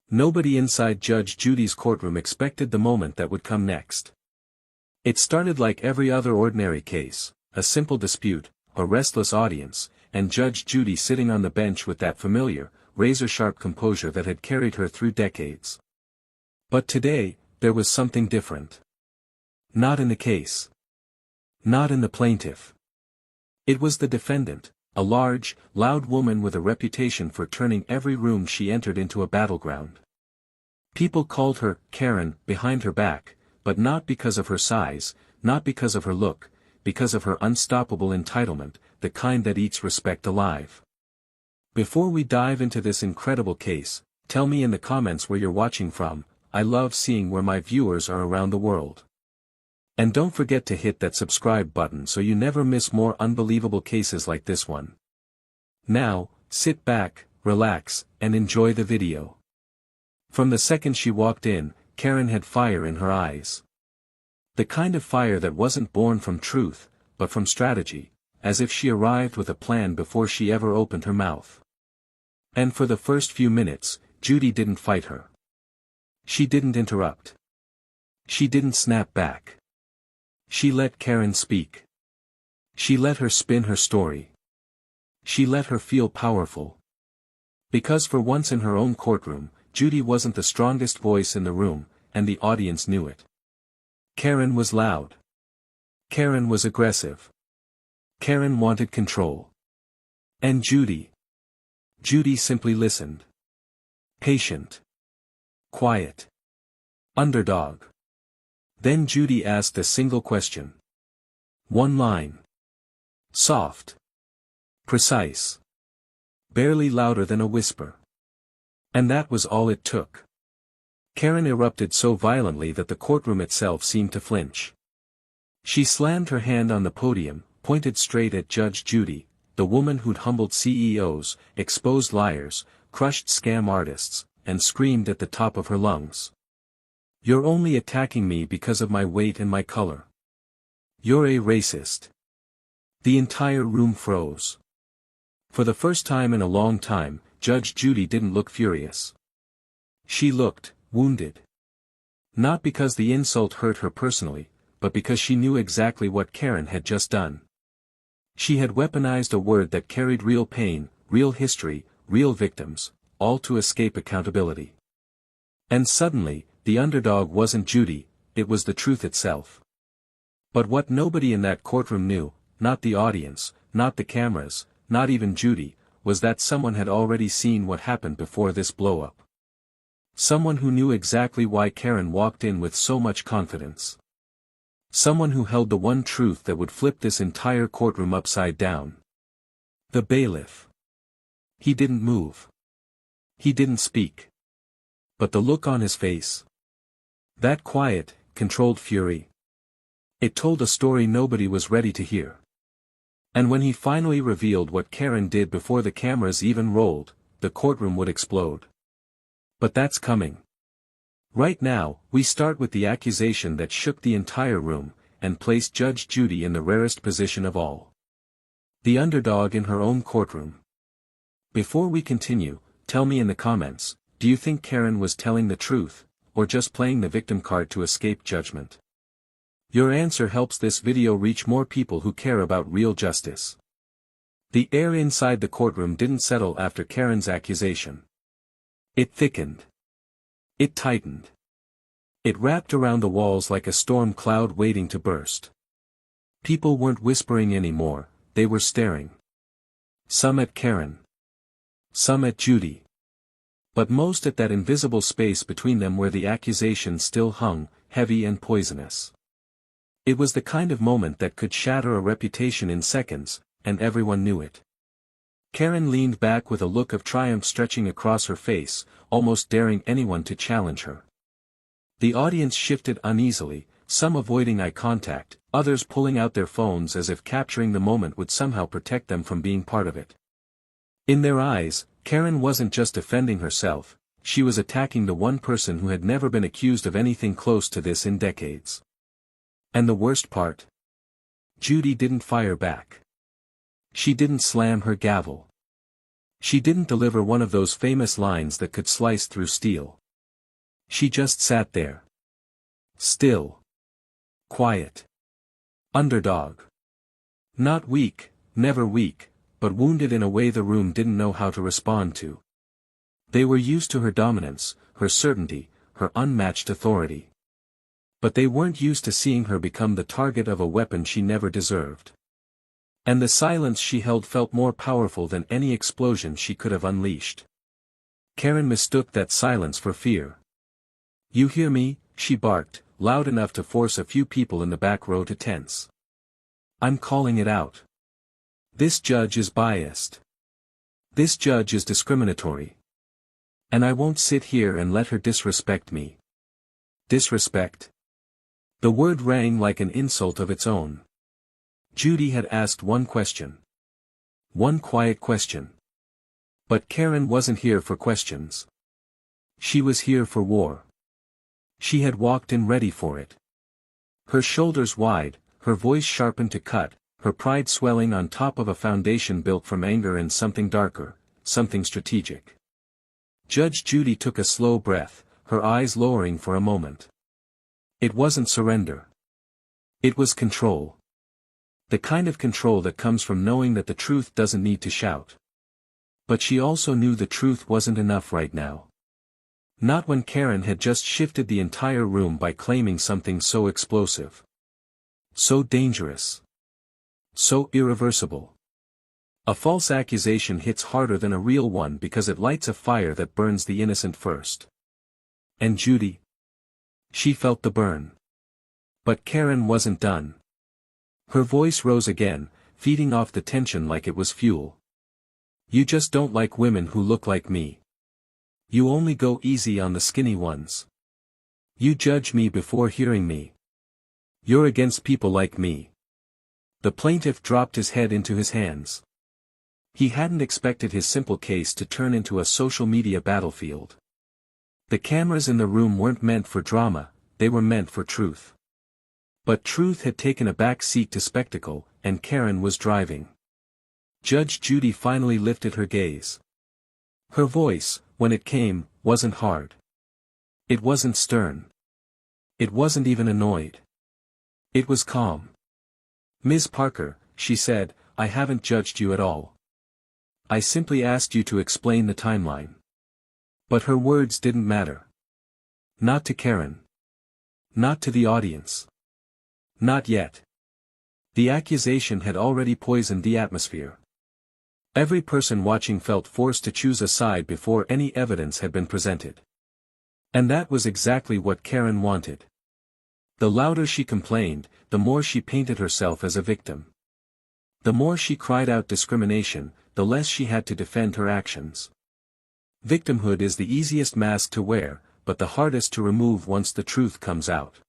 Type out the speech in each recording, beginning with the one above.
Nobody inside Judge Judy's courtroom expected the moment that would come next. It started like every other ordinary case, a simple dispute, a restless audience, and Judge Judy sitting on the bench with that familiar, razor-sharp composure that had carried her through decades. But today, there was something different. Not in the case. Not in the plaintiff. It was the defendant, a large, loud woman with a reputation for turning every room she entered into a battleground. People called her Karen behind her back, but not because of her size, not because of her look, because of her unstoppable entitlement, the kind that eats respect alive. Before we dive into this incredible case, tell me in the comments where you're watching from. I love seeing where my viewers are around the world. And don't forget to hit that subscribe button so you never miss more unbelievable cases like this one. Now, sit back, relax, and enjoy the video. From the second she walked in, Karen had fire in her eyes. The kind of fire that wasn't born from truth, but from strategy, as if she arrived with a plan before she ever opened her mouth. And for the first few minutes, Judy didn't fight her. She didn't interrupt. She didn't snap back. She let Karen speak. She let her spin her story. She let her feel powerful. Because for once in her own courtroom, Judy wasn't the strongest voice in the room, and the audience knew it. Karen was loud. Karen was aggressive. Karen wanted control. And Judy simply listened. Patient. Quiet. Underdog. Then Judy asked a single question. One line. Soft. Precise. Barely louder than a whisper. And that was all it took. Karen erupted so violently that the courtroom itself seemed to flinch. She slammed her hand on the podium, pointed straight at Judge Judy, the woman who'd humbled CEOs, exposed liars, crushed scam artists, and screamed at the top of her lungs. You're only attacking me because of my weight and my color. You're a racist. The entire room froze. For the first time in a long time, Judge Judy didn't look furious. She looked wounded. Not because the insult hurt her personally, but because she knew exactly what Karen had just done. She had weaponized a word that carried real pain, real history, real victims, all to escape accountability. And suddenly, the underdog wasn't Judy, it was the truth itself. But what nobody in that courtroom knew, not the audience, not the cameras, not even Judy, was that someone had already seen what happened before this blow-up. Someone who knew exactly why Karen walked in with so much confidence. Someone who held the one truth that would flip this entire courtroom upside down. The bailiff. He didn't move. He didn't speak. But the look on his face. That quiet, controlled fury. It told a story nobody was ready to hear. And when he finally revealed what Karen did before the cameras even rolled, the courtroom would explode. But that's coming. Right now, we start with the accusation that shook the entire room, and placed Judge Judy in the rarest position of all. The underdog in her own courtroom. Before we continue, tell me in the comments, do you think Karen was telling the truth, or just playing the victim card to escape judgment? Your answer helps this video reach more people who care about real justice. The air inside the courtroom didn't settle after Karen's accusation. It thickened. It tightened. It wrapped around the walls like a storm cloud waiting to burst. People weren't whispering anymore, they were staring. Some at Karen. Some at Judy. But most at that invisible space between them where the accusation still hung, heavy and poisonous. It was the kind of moment that could shatter a reputation in seconds, and everyone knew it. Karen leaned back with a look of triumph stretching across her face, almost daring anyone to challenge her. The audience shifted uneasily, some avoiding eye contact, others pulling out their phones as if capturing the moment would somehow protect them from being part of it. In their eyes, Karen wasn't just defending herself, she was attacking the one person who had never been accused of anything close to this in decades. And the worst part? Judy didn't fire back. She didn't slam her gavel. She didn't deliver one of those famous lines that could slice through steel. She just sat there. Still. Quiet. Underdog. Not weak, never weak, but wounded in a way the room didn't know how to respond to. They were used to her dominance, her certainty, her unmatched authority. But they weren't used to seeing her become the target of a weapon she never deserved. And the silence she held felt more powerful than any explosion she could have unleashed. Karen mistook that silence for fear. "You hear me?" she barked, loud enough to force a few people in the back row to tense. "I'm calling it out. This judge is biased. This judge is discriminatory. And I won't sit here and let her disrespect me." Disrespect? The word rang like an insult of its own. Judy had asked one question. One quiet question. But Karen wasn't here for questions. She was here for war. She had walked in ready for it. Her shoulders wide, her voice sharpened to cut, her pride swelling on top of a foundation built from anger and something darker, something strategic. Judge Judy took a slow breath, her eyes lowering for a moment. It wasn't surrender. It was control. The kind of control that comes from knowing that the truth doesn't need to shout. But she also knew the truth wasn't enough right now. Not when Karen had just shifted the entire room by claiming something so explosive. So dangerous. So irreversible. A false accusation hits harder than a real one because it lights a fire that burns the innocent first. And Judy? She felt the burn. But Karen wasn't done. Her voice rose again, feeding off the tension like it was fuel. "You just don't like women who look like me. You only go easy on the skinny ones. You judge me before hearing me. You're against people like me." The plaintiff dropped his head into his hands. He hadn't expected his simple case to turn into a social media battlefield. The cameras in the room weren't meant for drama, they were meant for truth. But truth had taken a back seat to spectacle, and Karen was driving. Judge Judy finally lifted her gaze. Her voice, when it came, wasn't hard. It wasn't stern. It wasn't even annoyed. It was calm. "Ms. Parker," she said, "I haven't judged you at all. I simply asked you to explain the timeline." But her words didn't matter. Not to Karen. Not to the audience. Not yet. The accusation had already poisoned the atmosphere. Every person watching felt forced to choose a side before any evidence had been presented. And that was exactly what Karen wanted. The louder she complained, the more she painted herself as a victim. The more she cried out discrimination, the less she had to defend her actions. Victimhood is the easiest mask to wear, but the hardest to remove once the truth comes out.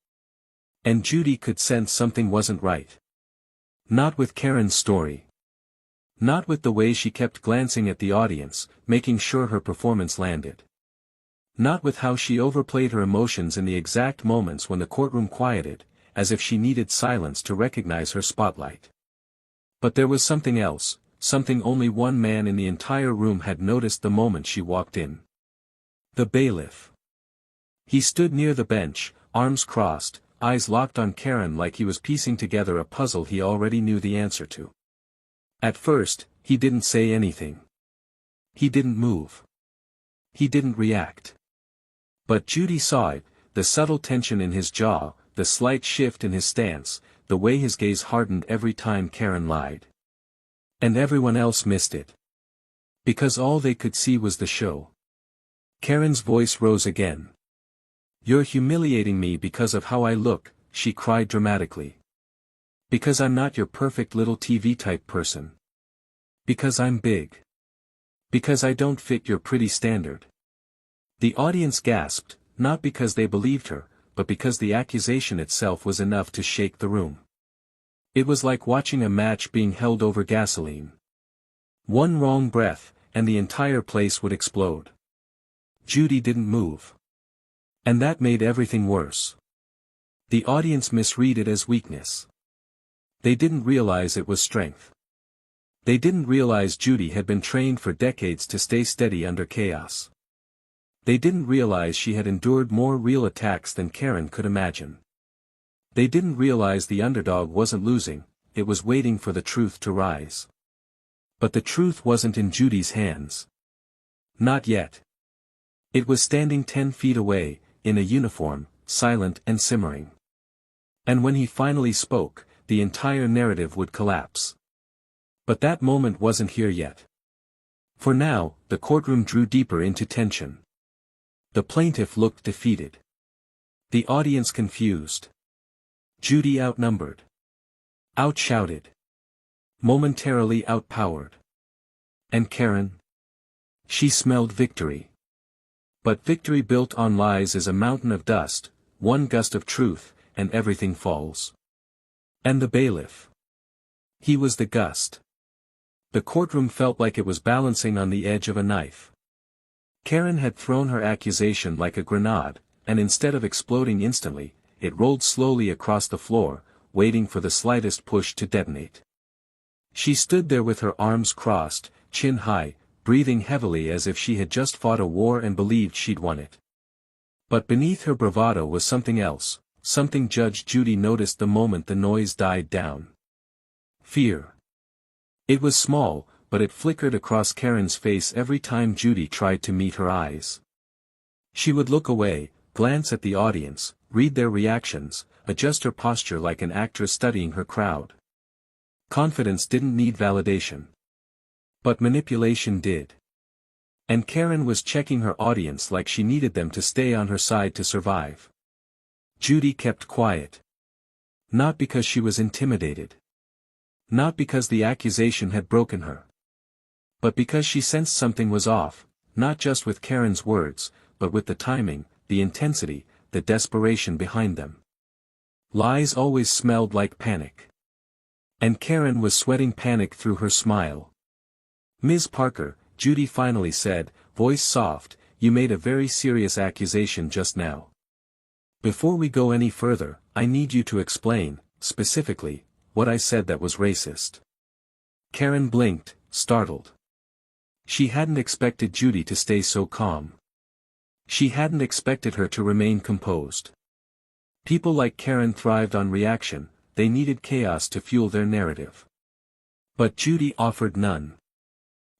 And Judy could sense something wasn't right. Not with Karen's story. Not with the way she kept glancing at the audience, making sure her performance landed. Not with how she overplayed her emotions in the exact moments when the courtroom quieted, as if she needed silence to recognize her spotlight. But there was something else, something only one man in the entire room had noticed the moment she walked in. The bailiff. He stood near the bench, arms crossed, eyes locked on Karen like he was piecing together a puzzle he already knew the answer to. At first, he didn't say anything. He didn't move. He didn't react. But Judy saw it, the subtle tension in his jaw, the slight shift in his stance, the way his gaze hardened every time Karen lied. And everyone else missed it. Because all they could see was the show. Karen's voice rose again. "You're humiliating me because of how I look," she cried dramatically. "Because I'm not your perfect little TV type person. Because I'm big. Because I don't fit your pretty standard." The audience gasped, not because they believed her, but because the accusation itself was enough to shake the room. It was like watching a match being held over gasoline. One wrong breath, and the entire place would explode. Judy didn't move. And that made everything worse. The audience misread it as weakness. They didn't realize it was strength. They didn't realize Judy had been trained for decades to stay steady under chaos. They didn't realize she had endured more real attacks than Karen could imagine. They didn't realize the underdog wasn't losing, it was waiting for the truth to rise. But the truth wasn't in Judy's hands. Not yet. It was standing 10 feet away, in a uniform, silent and simmering. And when he finally spoke, the entire narrative would collapse. But that moment wasn't here yet. For now, the courtroom drew deeper into tension. The plaintiff looked defeated. The audience confused. Judy outnumbered. Outshouted. Momentarily outpowered. And Karen? She smelled victory. But victory built on lies is a mountain of dust, one gust of truth, and everything falls. And the bailiff. He was the gust. The courtroom felt like it was balancing on the edge of a knife. Karen had thrown her accusation like a grenade, and instead of exploding instantly, it rolled slowly across the floor, waiting for the slightest push to detonate. She stood there with her arms crossed, chin high, breathing heavily as if she had just fought a war and believed she'd won it. But beneath her bravado was something else, something Judge Judy noticed the moment the noise died down. Fear. It was small, but it flickered across Karen's face every time Judy tried to meet her eyes. She would look away, glance at the audience, read their reactions, adjust her posture like an actress studying her crowd. Confidence didn't need validation. But manipulation did. And Karen was checking her audience like she needed them to stay on her side to survive. Judy kept quiet. Not because she was intimidated. Not because the accusation had broken her. But because she sensed something was off, not just with Karen's words, but with the timing, the intensity, the desperation behind them. Lies always smelled like panic. And Karen was sweating panic through her smile. "Ms. Parker," Judy finally said, voice soft, "you made a very serious accusation just now. Before we go any further, I need you to explain, specifically, what I said that was racist." Karen blinked, startled. She hadn't expected Judy to stay so calm. She hadn't expected her to remain composed. People like Karen thrived on reaction, they needed chaos to fuel their narrative. But Judy offered none.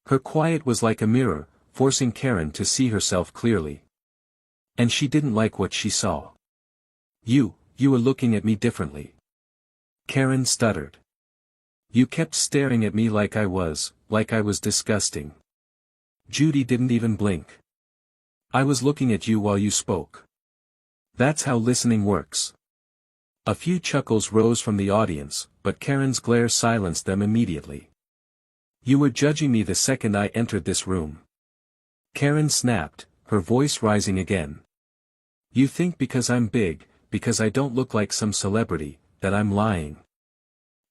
Her quiet was like a mirror, forcing Karen to see herself clearly. And she didn't like what she saw. You were looking at me differently." Karen stuttered. "You kept staring at me like I was disgusting." Judy didn't even blink. "I was looking at you while you spoke. That's how listening works." A few chuckles rose from the audience, but Karen's glare silenced them immediately. "You were judging me the second I entered this room." Karen snapped, her voice rising again. "You think because I'm big, because I don't look like some celebrity, that I'm lying.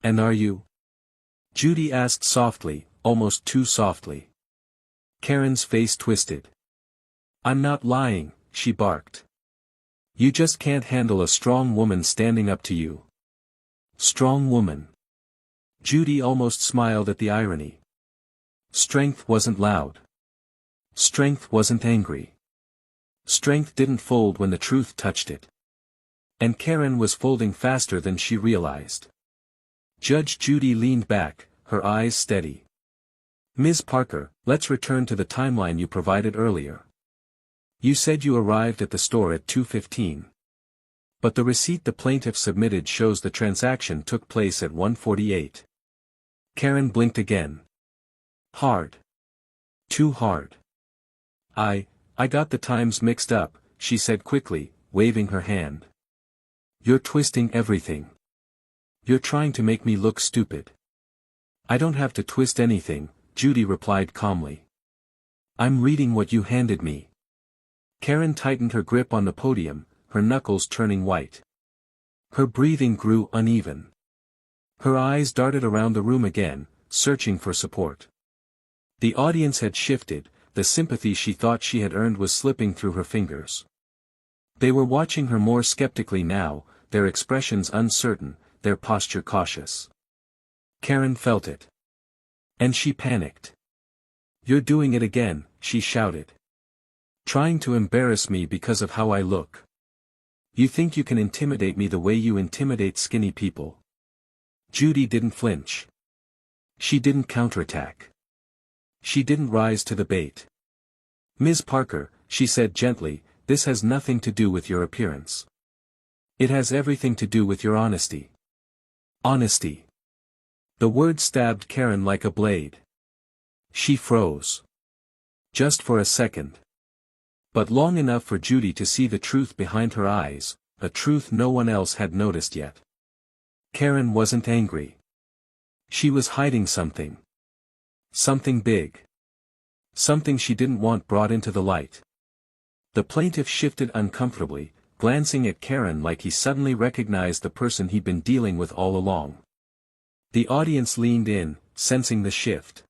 And are you?" Judy asked softly, almost too softly. Karen's face twisted. "I'm not lying," she barked. "You just can't handle a strong woman standing up to you." Strong woman. Judy almost smiled at the irony. Strength wasn't loud. Strength wasn't angry. Strength didn't fold when the truth touched it. And Karen was folding faster than she realized. Judge Judy leaned back, her eyes steady. "Ms. Parker, let's return to the timeline you provided earlier. You said you arrived at the store at 2:15. But the receipt the plaintiff submitted shows the transaction took place at 1:48. Karen blinked again. "Hard. Too hard." I got the times mixed up," she said quickly, waving her hand. "You're twisting everything. You're trying to make me look stupid." "I don't have to twist anything," Judy replied calmly. "I'm reading what you handed me." Karen tightened her grip on the podium, her knuckles turning white. Her breathing grew uneven. Her eyes darted around the room again, searching for support. The audience had shifted, the sympathy she thought she had earned was slipping through her fingers. They were watching her more skeptically now, their expressions uncertain, their posture cautious. Karen felt it. And she panicked. "You're doing it again," she shouted. "Trying to embarrass me because of how I look. You think you can intimidate me the way you intimidate skinny people?" Judy didn't flinch. She didn't counterattack. She didn't rise to the bait. "Ms. Parker," she said gently, "this has nothing to do with your appearance. It has everything to do with your honesty." Honesty. The word stabbed Karen like a blade. She froze. Just for a second. But long enough for Judy to see the truth behind her eyes, a truth no one else had noticed yet. Karen wasn't angry. She was hiding something. Something big. Something she didn't want brought into the light. The plaintiff shifted uncomfortably, glancing at Karen like he suddenly recognized the person he'd been dealing with all along. The audience leaned in, sensing the shift.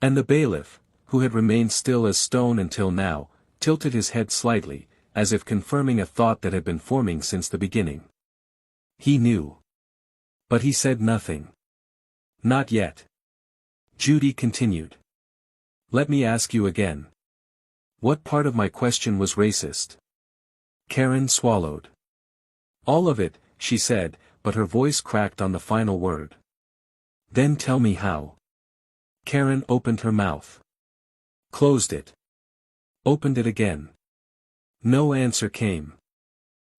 And the bailiff, who had remained still as stone until now, tilted his head slightly, as if confirming a thought that had been forming since the beginning. He knew. But he said nothing. "Not yet." Judy continued. "Let me ask you again. What part of my question was racist?" Karen swallowed. "All of it," she said, but her voice cracked on the final word. "Then tell me how." Karen opened her mouth. Closed it. Opened it again. No answer came.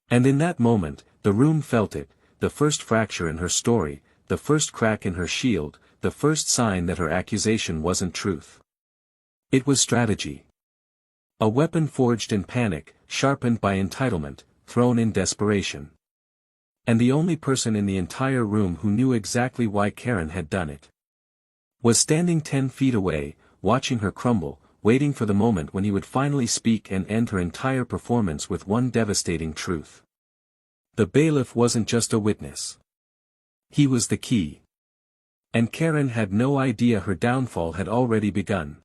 And in that moment, the room felt it, the first fracture in her story, the first crack in her shield, the first sign that her accusation wasn't truth. It was strategy. A weapon forged in panic, sharpened by entitlement, thrown in desperation. And the only person in the entire room who knew exactly why Karen had done it was standing 10 feet away, watching her crumble, waiting for the moment when he would finally speak and end her entire performance with one devastating truth. The bailiff wasn't just a witness. He was the key. And Karen had no idea her downfall had already begun.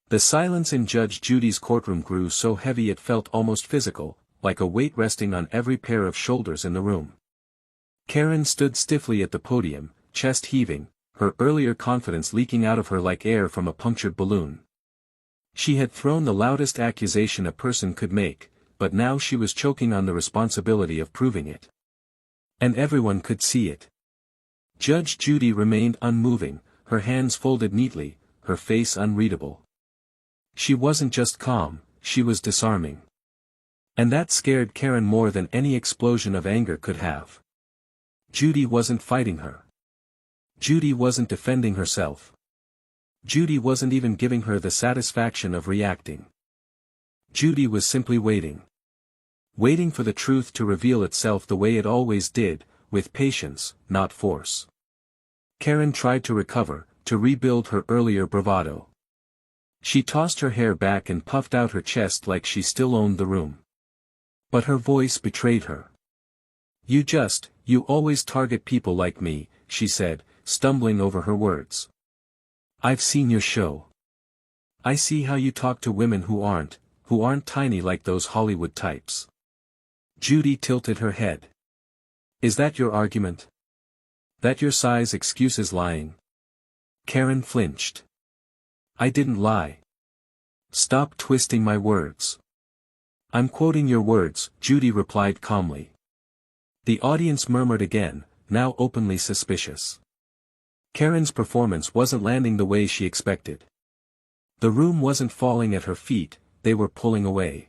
The silence in Judge Judy's courtroom grew so heavy it felt almost physical, like a weight resting on every pair of shoulders in the room. Karen stood stiffly at the podium, chest heaving, her earlier confidence leaking out of her like air from a punctured balloon. She had thrown the loudest accusation a person could make, but now she was choking on the responsibility of proving it. And everyone could see it. Judge Judy remained unmoving, her hands folded neatly, her face unreadable. She wasn't just calm, she was disarming. And that scared Karen more than any explosion of anger could have. Judy wasn't fighting her. Judy wasn't defending herself. Judy wasn't even giving her the satisfaction of reacting. Judy was simply waiting. Waiting for the truth to reveal itself the way it always did, with patience, not force. Karen tried to recover, to rebuild her earlier bravado. She tossed her hair back and puffed out her chest like she still owned the room. But her voice betrayed her. You always target people like me," she said, stumbling over her words. "I've seen your show. I see how you talk to women who aren't tiny like those Hollywood types." Judy tilted her head. "Is that your argument? That your size excuses lying?" Karen flinched. "I didn't lie. Stop twisting my words." "I'm quoting your words," Judy replied calmly. The audience murmured again, now openly suspicious. Karen's performance wasn't landing the way she expected. The room wasn't falling at her feet, they were pulling away.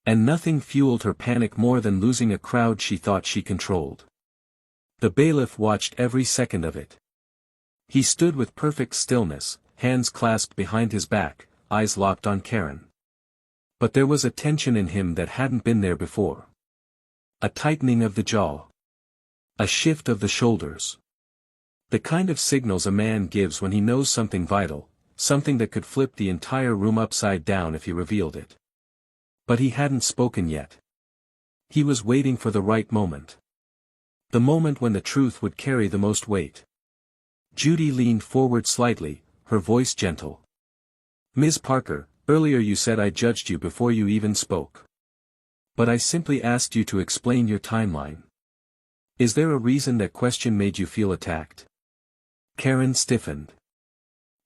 And nothing fueled her panic more than losing a crowd she thought she controlled. The bailiff watched every second of it. He stood with perfect stillness, hands clasped behind his back, eyes locked on Karen. But there was a tension in him that hadn't been there before. A tightening of the jaw. A shift of the shoulders. The kind of signals a man gives when he knows something vital, something that could flip the entire room upside down if he revealed it. But he hadn't spoken yet. He was waiting for the right moment. The moment when the truth would carry the most weight. Judy leaned forward slightly, her voice gentle. "Ms. Parker, earlier you said I judged you before you even spoke. But I simply asked you to explain your timeline. Is there a reason that question made you feel attacked?" Karen stiffened.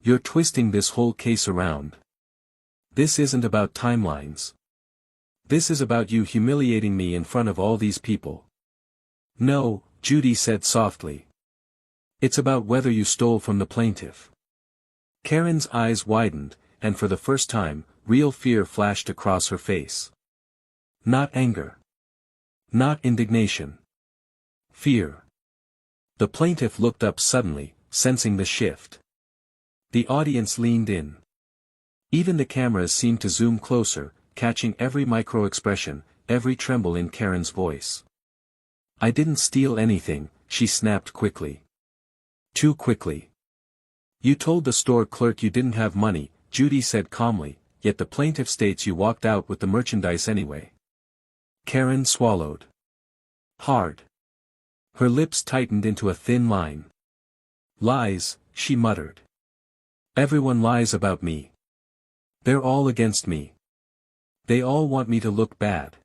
You're twisting this whole case around. This isn't about timelines. This is about you humiliating me in front of all these people. No, Judy said softly. It's about whether you stole from the plaintiff. Karen's eyes widened, and for the first time, real fear flashed across her face. Not anger. Not indignation. Fear. The plaintiff looked up suddenly, sensing the shift. The audience leaned in. Even the cameras seemed to zoom closer, catching every micro-expression, every tremble in Karen's voice. I didn't steal anything, she snapped quickly. Too quickly. You told the store clerk you didn't have money, Judy said calmly, yet the plaintiff states you walked out with the merchandise anyway. Karen swallowed. Hard. Her lips tightened into a thin line. Lies, she muttered. Everyone lies about me. They're all against me. They all want me to look bad.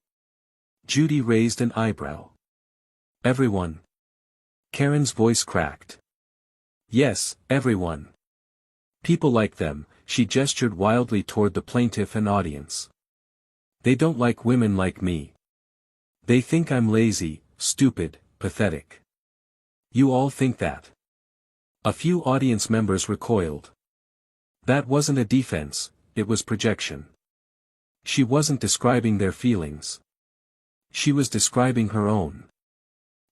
Judy raised an eyebrow. Everyone. Karen's voice cracked. Yes, everyone. People like them, she gestured wildly toward the plaintiff and audience. They don't like women like me. They think I'm lazy, stupid, pathetic. You all think that. A few audience members recoiled. That wasn't a defense, it was projection. She wasn't describing their feelings. She was describing her own.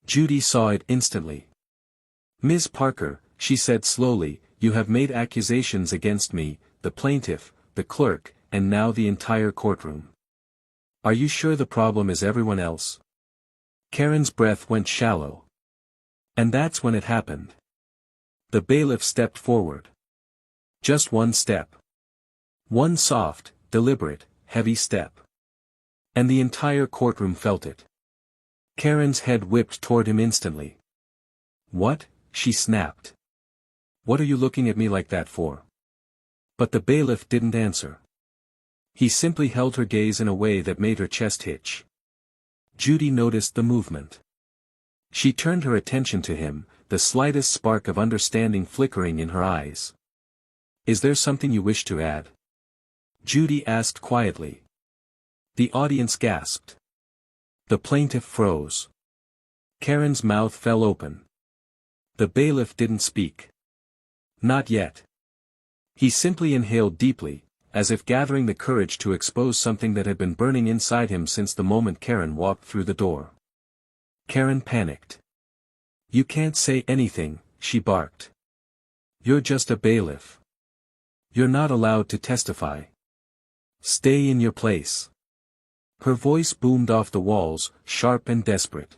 Judy saw it instantly. Ms. Parker, she said slowly, you have made accusations against me, the plaintiff, the clerk, and now the entire courtroom. Are you sure the problem is everyone else? Karen's breath went shallow. And that's when it happened. The bailiff stepped forward. Just one step. One soft, deliberate, heavy step. And the entire courtroom felt it. Karen's head whipped toward him instantly. What? She snapped. What are you looking at me like that for? But the bailiff didn't answer. He simply held her gaze in a way that made her chest hitch. Judy noticed the movement. She turned her attention to him, the slightest spark of understanding flickering in her eyes. Is there something you wish to add? Judy asked quietly. The audience gasped. The plaintiff froze. Karen's mouth fell open. The bailiff didn't speak. Not yet. He simply inhaled deeply, as if gathering the courage to expose something that had been burning inside him since the moment Karen walked through the door. Karen panicked. You can't say anything, she barked. You're just a bailiff. You're not allowed to testify. Stay in your place. Her voice boomed off the walls, sharp and desperate.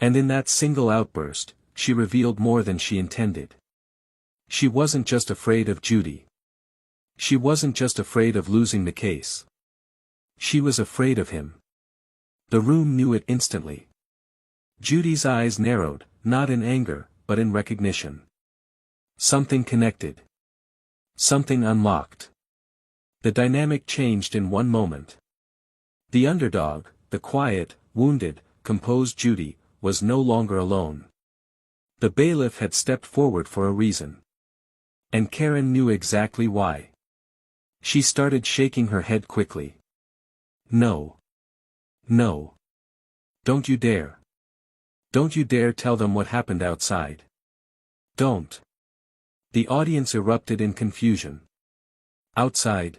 And in that single outburst, she revealed more than she intended. She wasn't just afraid of Judy. She wasn't just afraid of losing the case. She was afraid of him. The room knew it instantly. Judy's eyes narrowed, not in anger, but in recognition. Something connected. Something unlocked. The dynamic changed in one moment. The underdog, the quiet, wounded, composed Judy, was no longer alone. The bailiff had stepped forward for a reason. And Karen knew exactly why. She started shaking her head quickly. No. No. Don't you dare. Don't you dare tell them what happened outside. Don't. The audience erupted in confusion. Outside.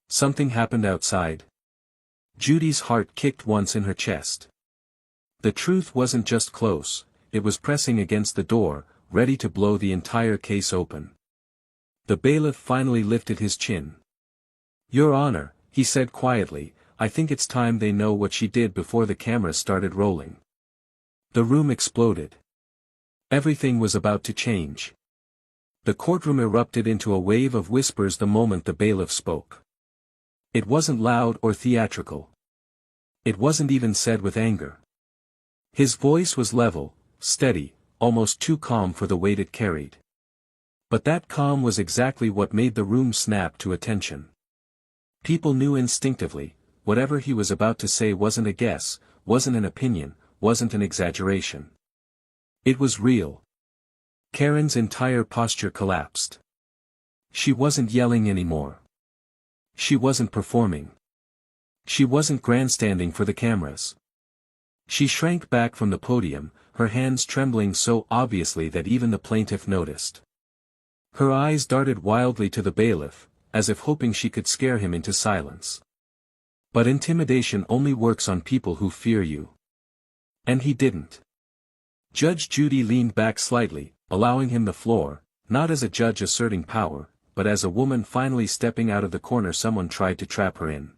Something happened outside. Judy's heart kicked once in her chest. The truth wasn't just close, it was pressing against the door, ready to blow the entire case open. The bailiff finally lifted his chin. Your Honor, he said quietly, I think it's time they know what she did before the cameras started rolling. The room exploded. Everything was about to change. The courtroom erupted into a wave of whispers the moment the bailiff spoke. It wasn't loud or theatrical. It wasn't even said with anger. His voice was level, steady, almost too calm for the weight it carried. But that calm was exactly what made the room snap to attention. People knew instinctively, whatever he was about to say wasn't a guess, wasn't an opinion, wasn't an exaggeration. It was real. Karen's entire posture collapsed. She wasn't yelling anymore. She wasn't performing. She wasn't grandstanding for the cameras. She shrank back from the podium, her hands trembling so obviously that even the plaintiff noticed. Her eyes darted wildly to the bailiff, as if hoping she could scare him into silence. But intimidation only works on people who fear you. And he didn't. Judge Judy leaned back slightly, allowing him the floor, not as a judge asserting power, but as a woman finally stepping out of the corner someone tried to trap her in.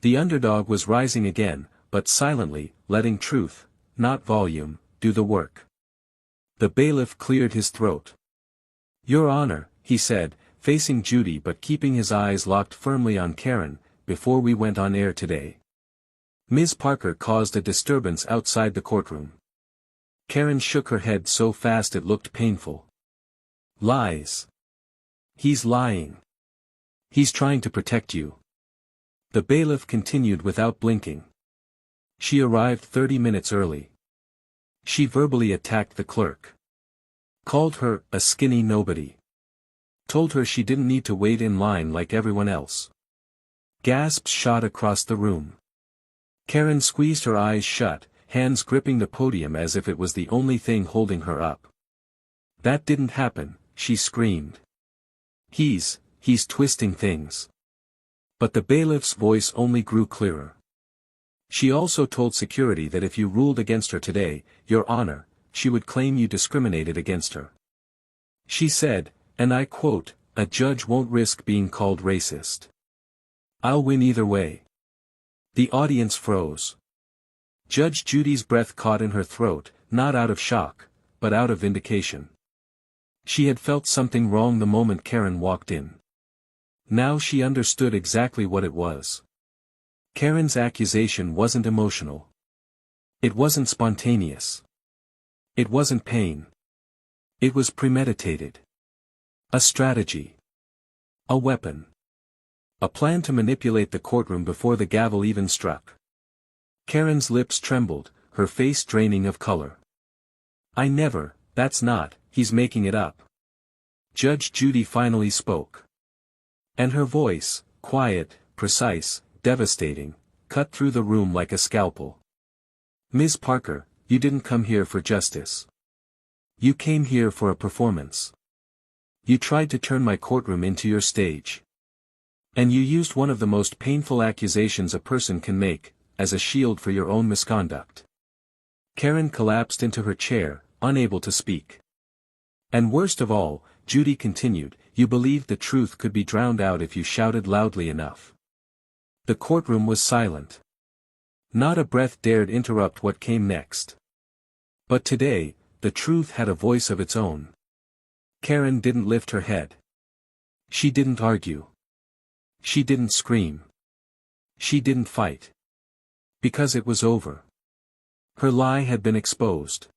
The underdog was rising again, but silently, letting truth, not volume, do the work. The bailiff cleared his throat. "Your Honor," he said, facing Judy but keeping his eyes locked firmly on Karen, "before we went on air today, Ms. Parker caused a disturbance outside the courtroom." Karen shook her head so fast it looked painful. "Lies. He's lying. He's trying to protect you." The bailiff continued without blinking. "She arrived 30 minutes early. She verbally attacked the clerk. Called her a skinny nobody. Told her she didn't need to wait in line like everyone else." Gasps shot across the room. Karen squeezed her eyes shut, hands gripping the podium as if it was the only thing holding her up. "That didn't happen," she screamed. He's twisting things." But the bailiff's voice only grew clearer. "She also told security that if you ruled against her today, Your Honor, she would claim you discriminated against her. She said, and I quote, 'A judge won't risk being called racist. I'll win either way.'" The audience froze. Judge Judy's breath caught in her throat, not out of shock, but out of vindication. She had felt something wrong the moment Karen walked in. Now she understood exactly what it was. Karen's accusation wasn't emotional. It wasn't spontaneous. It wasn't pain. It was premeditated. A strategy. A weapon. A plan to manipulate the courtroom before the gavel even struck. Karen's lips trembled, her face draining of color. That's not, he's making it up." Judge Judy finally spoke. And her voice, quiet, precise, devastating, cut through the room like a scalpel. "Ms. Parker, you didn't come here for justice. You came here for a performance. You tried to turn my courtroom into your stage. And you used one of the most painful accusations a person can make, as a shield for your own misconduct." Karen collapsed into her chair, unable to speak. "And worst of all," Judy continued, "you believed the truth could be drowned out if you shouted loudly enough." The courtroom was silent. Not a breath dared interrupt what came next. But today, the truth had a voice of its own. Karen didn't lift her head. She didn't argue. She didn't scream. She didn't fight. Because it was over. Her lie had been exposed.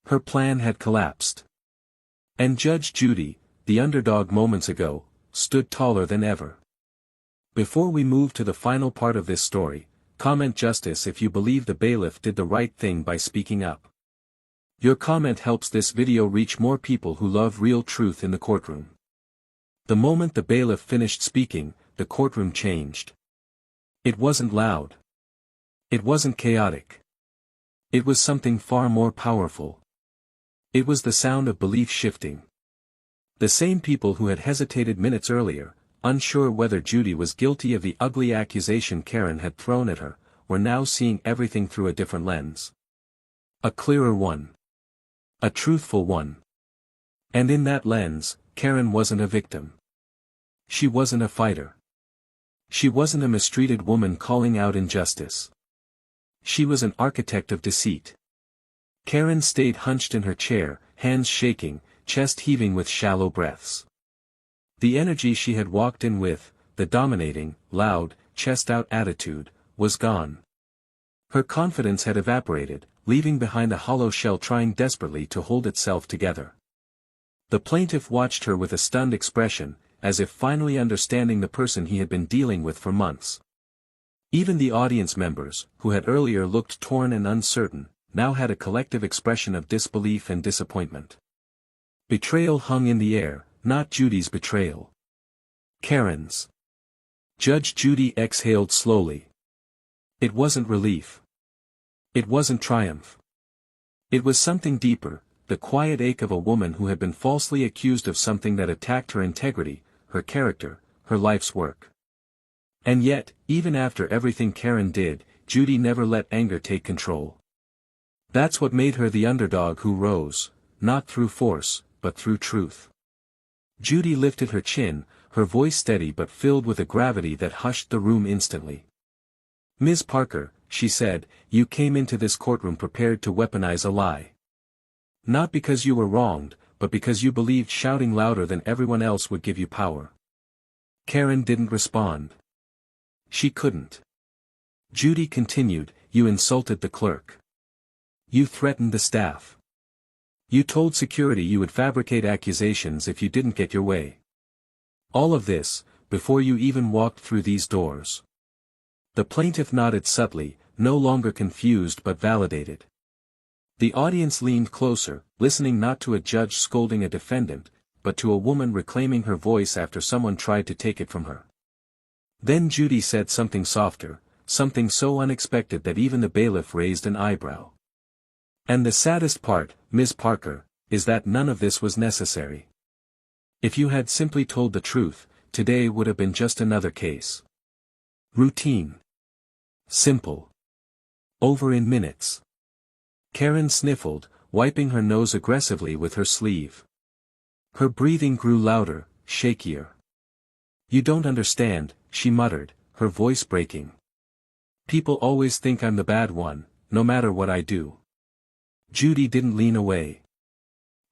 Her plan had collapsed. And Judge Judy, the underdog moments ago, stood taller than ever. Before we move to the final part of this story, comment justice if you believe the bailiff did the right thing by speaking up. Your comment helps this video reach more people who love real truth in the courtroom. The moment the bailiff finished speaking, the courtroom changed. It wasn't loud. It wasn't chaotic. It was something far more powerful. It was the sound of belief shifting. The same people who had hesitated minutes earlier, unsure whether Judy was guilty of the ugly accusation Karen had thrown at her, were now seeing everything through a different lens. A clearer one. A truthful one. And in that lens, Karen wasn't a victim. She wasn't a fighter. She wasn't a mistreated woman calling out injustice. She was an architect of deceit. Karen stayed hunched in her chair, hands shaking, chest heaving with shallow breaths. The energy she had walked in with, the dominating, loud, chest-out attitude, was gone. Her confidence had evaporated, leaving behind a hollow shell trying desperately to hold itself together. The plaintiff watched her with a stunned expression, as if finally understanding the person he had been dealing with for months. Even the audience members, who had earlier looked torn and uncertain, now had a collective expression of disbelief and disappointment. Betrayal hung in the air, not Judy's betrayal. Karen's. Judge Judy exhaled slowly. It wasn't relief. It wasn't triumph. It was something deeper, the quiet ache of a woman who had been falsely accused of something that attacked her integrity, her character, her life's work. And yet, even after everything Karen did, Judy never let anger take control. That's what made her the underdog who rose, not through force, but through truth. Judy lifted her chin, her voice steady but filled with a gravity that hushed the room instantly. "Ms. Parker," she said, "you came into this courtroom prepared to weaponize a lie. Not because you were wronged, but because you believed shouting louder than everyone else would give you power." Karen didn't respond. She couldn't. Judy continued, "You insulted the clerk. You threatened the staff. You told security you would fabricate accusations if you didn't get your way. All of this, before you even walked through these doors." The plaintiff nodded subtly, no longer confused but validated. The audience leaned closer, listening not to a judge scolding a defendant, but to a woman reclaiming her voice after someone tried to take it from her. Then Judy said something softer, something so unexpected that even the bailiff raised an eyebrow. "And the saddest part, Ms. Parker, is that none of this was necessary. If you had simply told the truth, today would have been just another case. Routine. Simple. Over in minutes." Karen sniffled, wiping her nose aggressively with her sleeve. Her breathing grew louder, shakier. "You don't understand," she muttered, her voice breaking. "People always think I'm the bad one, no matter what I do." Judy didn't lean away.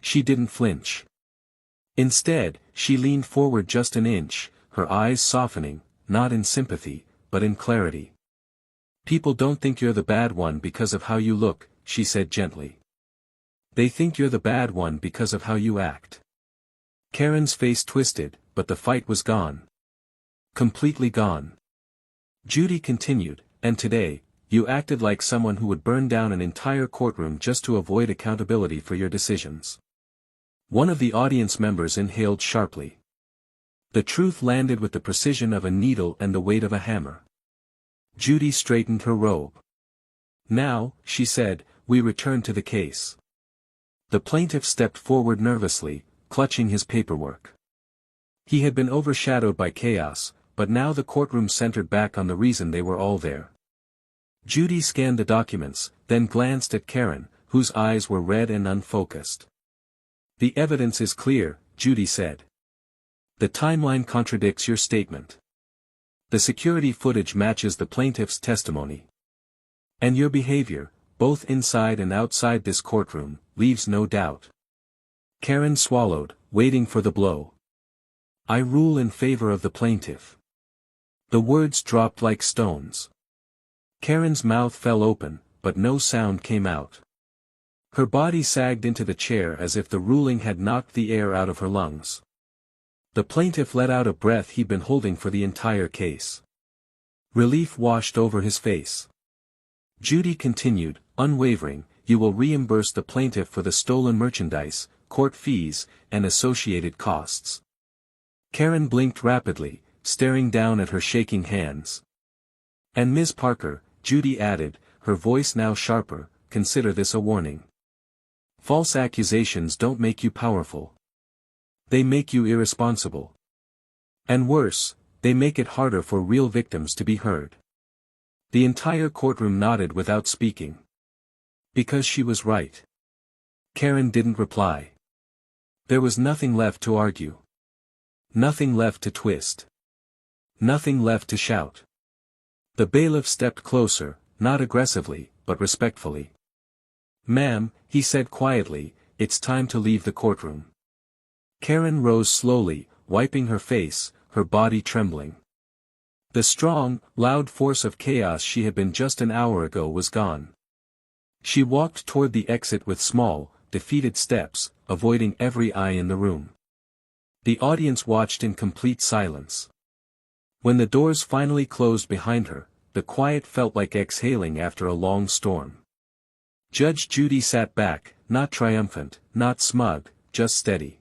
She didn't flinch. Instead, she leaned forward just an inch, her eyes softening, not in sympathy, but in clarity. "People don't think you're the bad one because of how you look," she said gently. "They think you're the bad one because of how you act." Karen's face twisted, but the fight was gone. Completely gone. Judy continued, "And today, you acted like someone who would burn down an entire courtroom just to avoid accountability for your decisions." One of the audience members inhaled sharply. The truth landed with the precision of a needle and the weight of a hammer. Judy straightened her robe. "Now," she said, "we return to the case." The plaintiff stepped forward nervously, clutching his paperwork. He had been overshadowed by chaos, but now the courtroom centered back on the reason they were all there. Judy scanned the documents, then glanced at Karen, whose eyes were red and unfocused. "The evidence is clear," Judy said. "The timeline contradicts your statement. The security footage matches the plaintiff's testimony. And your behavior, both inside and outside this courtroom, leaves no doubt." Karen swallowed, waiting for the blow. "I rule in favor of the plaintiff." The words dropped like stones. Karen's mouth fell open, but no sound came out. Her body sagged into the chair as if the ruling had knocked the air out of her lungs. The plaintiff let out a breath he'd been holding for the entire case. Relief washed over his face. Judy continued, unwavering, "You will reimburse the plaintiff for the stolen merchandise, court fees, and associated costs." Karen blinked rapidly, staring down at her shaking hands. "And Ms. Parker," Judy added, her voice now sharper, "consider this a warning. False accusations don't make you powerful. They make you irresponsible. And worse, they make it harder for real victims to be heard." The entire courtroom nodded without speaking. Because she was right. Karen didn't reply. There was nothing left to argue. Nothing left to twist. Nothing left to shout. The bailiff stepped closer, not aggressively, but respectfully. "Ma'am," he said quietly, "it's time to leave the courtroom." Karen rose slowly, wiping her face, her body trembling. The strong, loud force of chaos she had been just an hour ago was gone. She walked toward the exit with small, defeated steps, avoiding every eye in the room. The audience watched in complete silence. When the doors finally closed behind her, the quiet felt like exhaling after a long storm. Judge Judy sat back, not triumphant, not smug, just steady.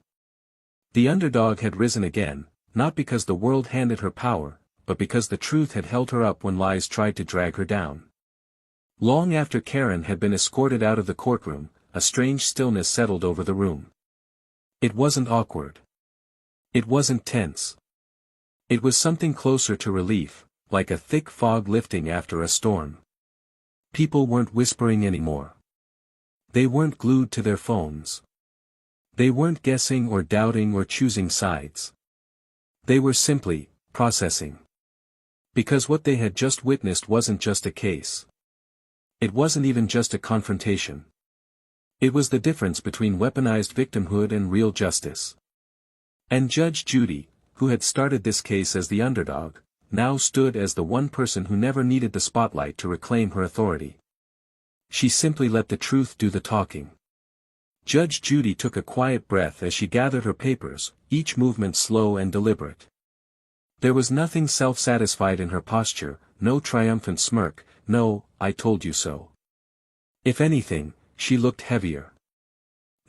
The underdog had risen again, not because the world handed her power, but because the truth had held her up when lies tried to drag her down. Long after Karen had been escorted out of the courtroom, a strange stillness settled over the room. It wasn't awkward. It wasn't tense. It was something closer to relief, like a thick fog lifting after a storm. People weren't whispering anymore. They weren't glued to their phones. They weren't guessing or doubting or choosing sides. They were simply processing. Because what they had just witnessed wasn't just a case. It wasn't even just a confrontation. It was the difference between weaponized victimhood and real justice. And Judge Judy, who had started this case as the underdog, now stood as the one person who never needed the spotlight to reclaim her authority. She simply let the truth do the talking. Judge Judy took a quiet breath as she gathered her papers, each movement slow and deliberate. There was nothing self-satisfied in her posture, no triumphant smirk, no, "I told you so." If anything, she looked heavier.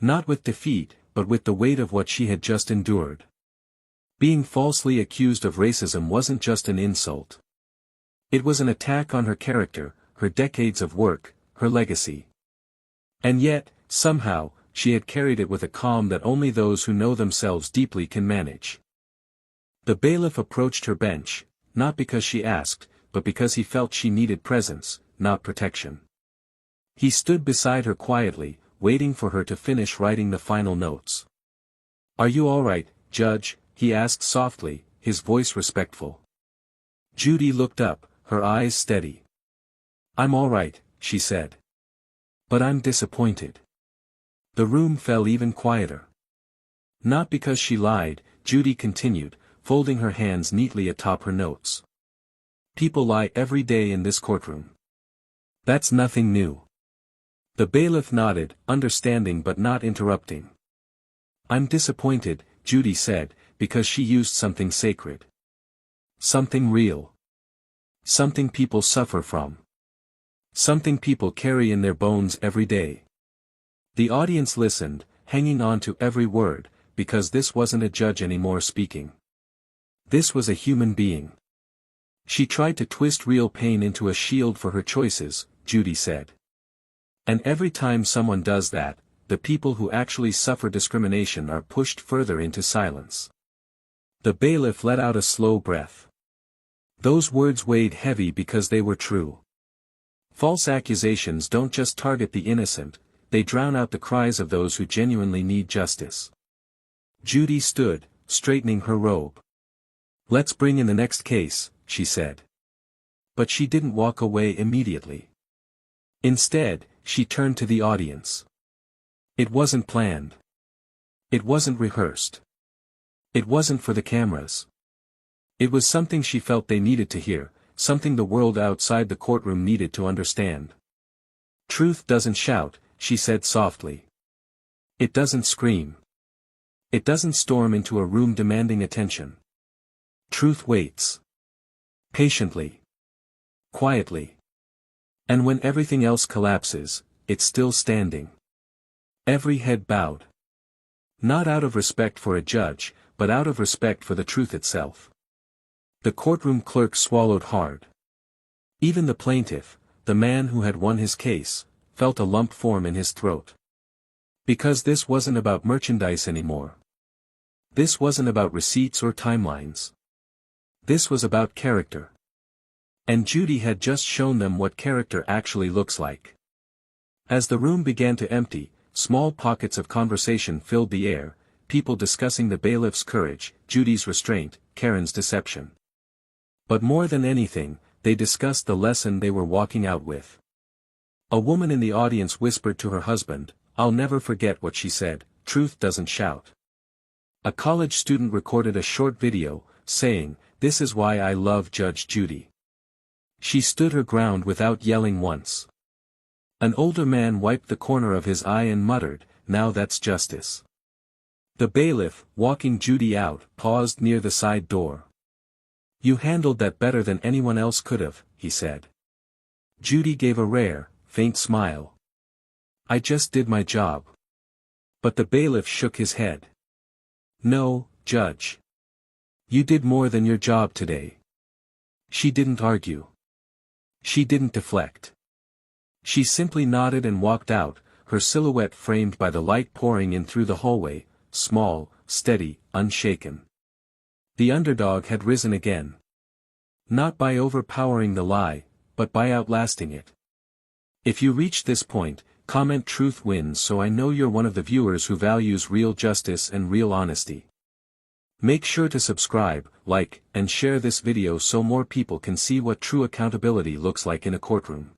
Not with defeat, but with the weight of what she had just endured. Being falsely accused of racism wasn't just an insult. It was an attack on her character, her decades of work, her legacy. And yet, somehow, she had carried it with a calm that only those who know themselves deeply can manage. The bailiff approached her bench, not because she asked, but because he felt she needed presence, not protection. He stood beside her quietly, waiting for her to finish writing the final notes. "Are you all right, Judge?" he asked softly, his voice respectful. Judy looked up, her eyes steady. "I'm all right," she said. "But I'm disappointed." The room fell even quieter. Not because she lied, Judy continued, folding her hands neatly atop her notes. "People lie every day in this courtroom. That's nothing new." The bailiff nodded, understanding but not interrupting. "I'm disappointed," Judy said, "because she used something sacred. Something real. Something people suffer from. Something people carry in their bones every day." The audience listened, hanging on to every word, because this wasn't a judge anymore speaking. This was a human being. "She tried to twist real pain into a shield for her choices," Judy said. "And every time someone does that, the people who actually suffer discrimination are pushed further into silence." The bailiff let out a slow breath. Those words weighed heavy because they were true. False accusations don't just target the innocent, they drown out the cries of those who genuinely need justice. Judy stood, straightening her robe. "Let's bring in the next case," she said. But she didn't walk away immediately. Instead, she turned to the audience. It wasn't planned. It wasn't rehearsed. It wasn't for the cameras. It was something she felt they needed to hear, something the world outside the courtroom needed to understand. "Truth doesn't shout," she said softly. "It doesn't scream. It doesn't storm into a room demanding attention. Truth waits. Patiently. Quietly. And when everything else collapses, it's still standing. Every head bowed. Not out of respect for a judge, but out of respect for the truth itself." The courtroom clerk swallowed hard. Even the plaintiff, the man who had won his case, felt a lump form in his throat. Because this wasn't about merchandise anymore. This wasn't about receipts or timelines. This was about character. And Judy had just shown them what character actually looks like. As the room began to empty, small pockets of conversation filled the air, people discussing the bailiff's courage, Judy's restraint, Karen's deception. But more than anything, they discussed the lesson they were walking out with. A woman in the audience whispered to her husband, "I'll never forget what she said, truth doesn't shout." A college student recorded a short video, saying, "This is why I love Judge Judy. She stood her ground without yelling once." An older man wiped the corner of his eye and muttered, "Now that's justice." The bailiff, walking Judy out, paused near the side door. "You handled that better than anyone else could have," he said. Judy gave a rare, faint smile. "I just did my job." But the bailiff shook his head. No, Judge. You did more than your job today. She didn't argue. She didn't deflect. She simply nodded and walked out, her silhouette framed by the light pouring in through the hallway, small, steady, unshaken. The underdog had risen again. Not by overpowering the lie, but by outlasting it. If you reach this point, comment "Truth wins" so I know you're one of the viewers who values real justice and real honesty. Make sure to subscribe, like, and share this video so more people can see what true accountability looks like in a courtroom.